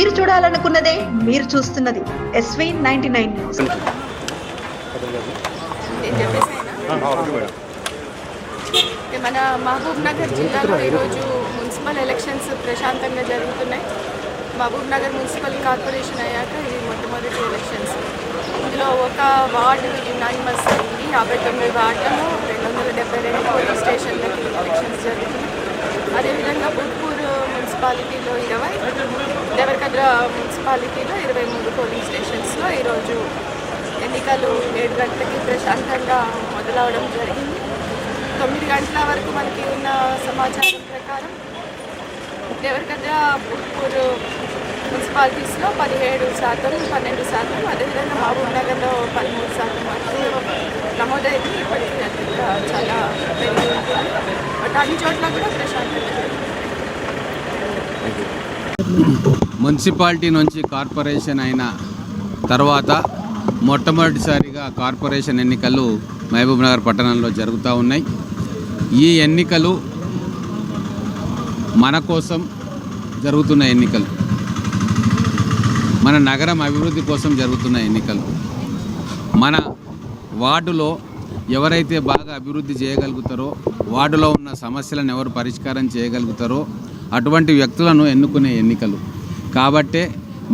మీరు చూడాలనుకున్నదే మీరు చూస్తున్నది SV 99 న్యూస్. మన మహబూబ్ నగర్ జిల్లాలో ఈరోజు మున్సిపల్ ఎలక్షన్స్ ప్రశాంతంగా జరుగుతున్నాయి. మహబూబ్ నగర్ మున్సిపల్ కార్పొరేషన్ అయ్యాక ఇది మొట్టమొదటి ఎలక్షన్స్. ఇందులో ఒక వార్డు యునానిమస్ అయింది. 59 వార్డులలో 272 పోలింగ్ స్టేషన్లకి ఎలక్షన్స్ జరుగుతున్నాయి. అదేవిధంగా బుడ్పూర్ మున్సిపాలిటీలో 20, దేవరకద్ర మున్సిపాలిటీలో 23 పోలింగ్ స్టేషన్స్లో ఈరోజు ఎన్నికలు 7 గంటలకి ప్రశాంతంగా మొదలవడం జరిగింది. 9 గంటల వరకు మనకి ఉన్న సమాచారం ప్రకారం దేవరకద్ర బుడ్పూర్ మున్సిపాలిటీస్లో 17%, 12%, అదేవిధంగా మహబూబ్ నగర్లో 13% వరకు నమోదైంది. ఇప్పటికీ అది చాలా పెరిగి ఉంటుంది. బట్ అన్ని చోట్ల కూడా ప్రశాంతంగా జరుగుతుంది. మున్సిపాలిటీ నుంచి కార్పొరేషన్ అయిన తర్వాత మొట్టమొదటిసారిగా కార్పొరేషన్ ఎన్నికలు మహబూబ్ నగర్ పట్టణంలో జరుగుతూ ఉన్నాయి. ఈ ఎన్నికలు మన కోసం జరుగుతున్న ఎన్నికలు, మన నగరం అభివృద్ధి కోసం జరుగుతున్న ఎన్నికలు. మన వార్డులో ఎవరైతే బాగా అభివృద్ధి చేయగలుగుతారో, వార్డులో ఉన్న సమస్యలను ఎవరు పరిష్కారం చేయగలుగుతారో అటువంటి వ్యక్తులను ఎన్నుకునే ఎన్నికలు. కాబట్టే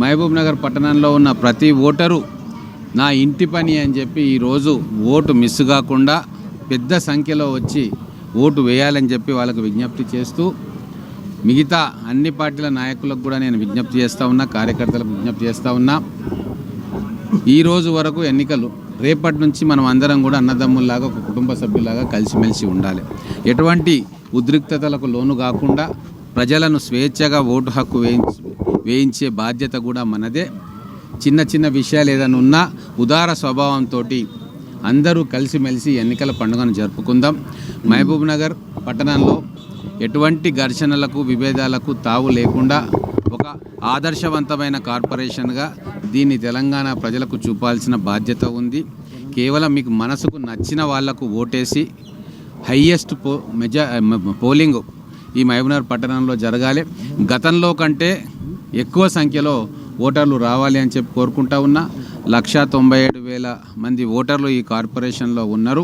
మహబూబ్ నగర్ పట్టణంలో ఉన్న ప్రతి ఓటరు నా ఇంటి పని అని చెప్పి ఈరోజు ఓటు మిస్ కాకుండా పెద్ద సంఖ్యలో వచ్చి ఓటు వేయాలని చెప్పి వాళ్ళకు విజ్ఞప్తి చేస్తూ, మిగతా అన్ని పార్టీల నాయకులకు కూడా నేను విజ్ఞప్తి చేస్తూ ఉన్నా, కార్యకర్తలకు విజ్ఞప్తి చేస్తూ ఉన్నా. ఈరోజు వరకు ఎన్నికలు, రేపటి నుంచి మనం అందరం కూడా అన్నదమ్ముల్లాగా ఒక కుటుంబ సభ్యులాగా కలిసిమెలిసి ఉండాలి. ఎటువంటి ఉద్రిక్తతలకు లోను కాకుండా ప్రజలను స్వేచ్ఛగా ఓటు హక్కు వేయించే బాధ్యత కూడా మనదే. చిన్న చిన్న విషయాలు ఏదైనా ఉన్నా ఉదార స్వభావంతో అందరూ కలిసిమెలిసి ఎన్నికల పండుగను జరుపుకుందాం. మహబూబ్ నగర్ పట్టణంలో ఎటువంటి ఘర్షణలకు, విభేదాలకు తావు లేకుండా ఒక ఆదర్శవంతమైన కార్పొరేషన్గా దీన్ని తెలంగాణ ప్రజలకు చూపాల్సిన బాధ్యత ఉంది. కేవలం మీకు మనసుకు నచ్చిన వాళ్లకు ఓటేసి హయ్యెస్ట్ పోలింగ్ ఈ మహబూబ్ నగర్ పట్టణంలో జరగాలి. గతంలో కంటే ఎక్కువ సంఖ్యలో ఓటర్లు రావాలి అని చెప్పి కోరుకుంటా ఉన్నా. 197,000 మంది ఓటర్లు ఈ కార్పొరేషన్లో ఉన్నారు.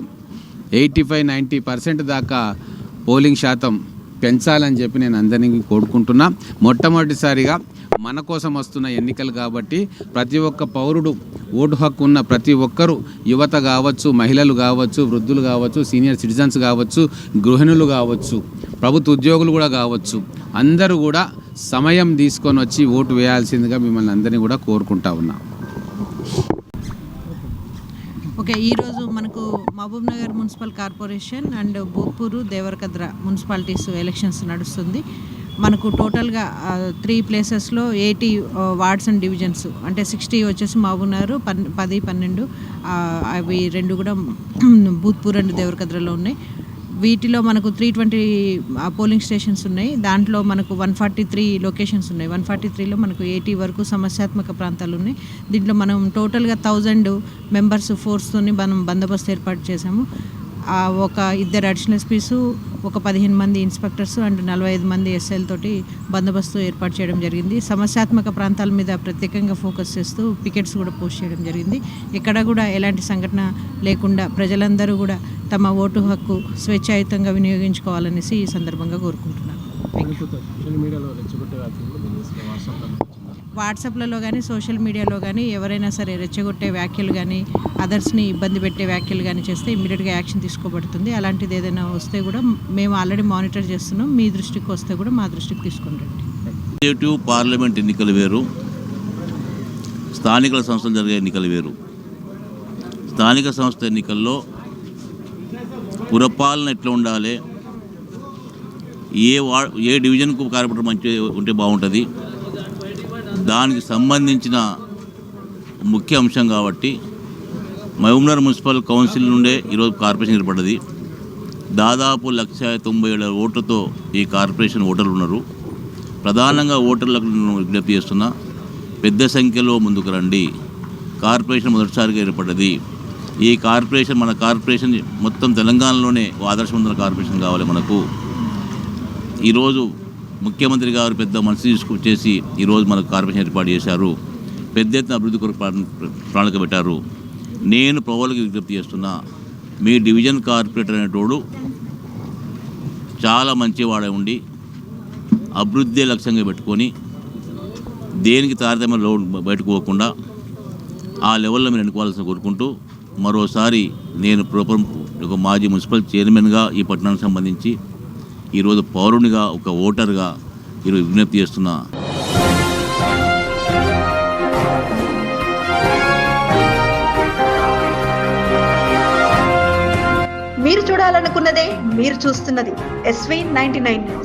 85-90% దాకా పోలింగ్ శాతం పెంచాలని చెప్పి నేను అందరినీ కోరుకుంటున్నా. మొట్టమొదటిసారిగా మన కోసం వస్తున్న ఎన్నికలు కాబట్టి ప్రతి ఒక్క పౌరుడు, ఓటు హక్కు ఉన్న ప్రతి ఒక్కరూ, యువత కావచ్చు, మహిళలు కావచ్చు, వృద్ధులు కావచ్చు, సీనియర్ సిటిజన్స్ కావచ్చు, గృహిణులు కావచ్చు, ప్రభుత్వ ఉద్యోగులు కూడా కావచ్చు, అందరూ కూడా సమయం తీసుకొని వచ్చి ఓటు వేయాల్సిందిగా మిమ్మల్ని అందరినీ కూడా కోరుకుంటా ఉన్నా. ఓకే, ఈరోజు మనకు Mahbubnagar municipal corporation and Budpur, Devarakadra municipalities elections నడుస్తుంది. మనకు టోటల్గా 3 ప్లేసెస్లో 80 వార్డ్స్ అండ్ డివిజన్స్, అంటే 60 వచ్చేసి మహబూబ్ నగర్, 10, 12 అవి 2 కూడా బుడ్పూర్ అండ్ దేవరకద్రలో ఉన్నాయి. వీటిలో మనకు 320 పోలింగ్ స్టేషన్స్ ఉన్నాయి. దాంట్లో మనకు 143 లొకేషన్స్ ఉన్నాయి. 143లో మనకు 80 వరకు సమస్యాత్మక ప్రాంతాలు ఉన్నాయి. దీంట్లో మనం టోటల్గా 1000 మెంబర్స్ ఫోర్స్తోని మనం బందోబస్తు ఏర్పాటు చేశాము. ఒక 2 అడిషనల్ ఎస్పీస్, ఒక 15 మంది ఇన్స్పెక్టర్స్ అండ్ 45 మంది ఎస్ఐల తోటి బందోబస్తు ఏర్పాటు చేయడం జరిగింది. సమస్యాత్మక ప్రాంతాల మీద ప్రత్యేకంగా ఫోకస్ చేస్తూ పికెట్స్ కూడా పోస్ట్ చేయడం జరిగింది. ఎక్కడ కూడా ఎలాంటి సంఘటన లేకుండా ప్రజలందరూ కూడా తమ ఓటు హక్కు స్వేచ్ఛాయుతంగా వినియోగించుకోవాలనేసి ఈ సందర్భంగా కోరుకుంటున్నాను. వాట్సాప్లలో కానీ, సోషల్ మీడియాలో కానీ ఎవరైనా సరే రెచ్చగొట్టే వ్యాఖ్యలు కానీ, అదర్స్ని ఇబ్బంది పెట్టే వ్యాఖ్యలు కానీ చేస్తే ఇమ్మీడియట్గా యాక్షన్ తీసుకోబడుతుంది. అలాంటిది ఏదైనా వస్తే కూడా మేము ఆల్రెడీ మానిటర్ చేస్తున్నాం. మీ దృష్టికి వస్తే కూడా మా దృష్టికి తీసుకొని రండి. పార్లమెంట్ ఎన్నికలు వేరు, స్థానిక సంస్థలు జరిగే ఎన్నికలు వేరు. స్థానిక సంస్థ ఎన్నికల్లో పురపాలన ఎట్లా ఉండాలి, ఏ డివిజన్కు కార్పొరేటర్ మంచి ఉంటే బాగుంటుంది, దానికి సంబంధించిన ముఖ్య అంశం కాబట్టి మహబూబ్ నగర్ మున్సిపల్ కౌన్సిల్ నుండే ఈరోజు కార్పొరేషన్ ఏర్పడ్డది. దాదాపు 197 ఓట్లతో ఈ కార్పొరేషన్ ఓటర్లు ఉన్నారు. ప్రధానంగా ఓటర్లకు విజ్ఞప్తి చేస్తున్నా, పెద్ద సంఖ్యలో ముందుకు రండి. కార్పొరేషన్ మొదటిసారిగా ఏర్పడ్డది. ఈ కార్పొరేషన్, మన కార్పొరేషన్ మొత్తం తెలంగాణలోనే ఆదర్శవంతమైన కార్పొరేషన్ కావాలి మనకు. ఈరోజు ముఖ్యమంత్రి గారు పెద్ద మనసు తీసుకొచ్చేసి ఈరోజు మనకు కార్పొరేషన్ ఏర్పాటు చేశారు. పెద్ద ఎత్తున అభివృద్ధి కొరకు ప్రణాళిక పెట్టారు. నేను ప్రజలకు విజ్ఞప్తి చేస్తున్నా, మీ డివిజన్ కార్పొరేటర్ అనేటోడు చాలా మంచివాడే ఉండి అభివృద్ధి లక్ష్యంగా పెట్టుకొని దేనికి తారతమ్యంలో బయటకు పోకుండా ఆ లెవెల్లో మీరు ఎన్నుకోవాల్సిన కోరుకుంటూ, మరోసారి నేను ఒక మాజీ మున్సిపల్ చైర్మన్గా ఈ పట్టణానికి సంబంధించి ఈరోజు పౌరునిగా ఒక ఓటర్గా ఈరోజు విజ్ఞప్తి చేస్తున్నా. మీరు చూడాలనుకున్నదే మీరు చూస్తున్నది SV 99 న్యూస్.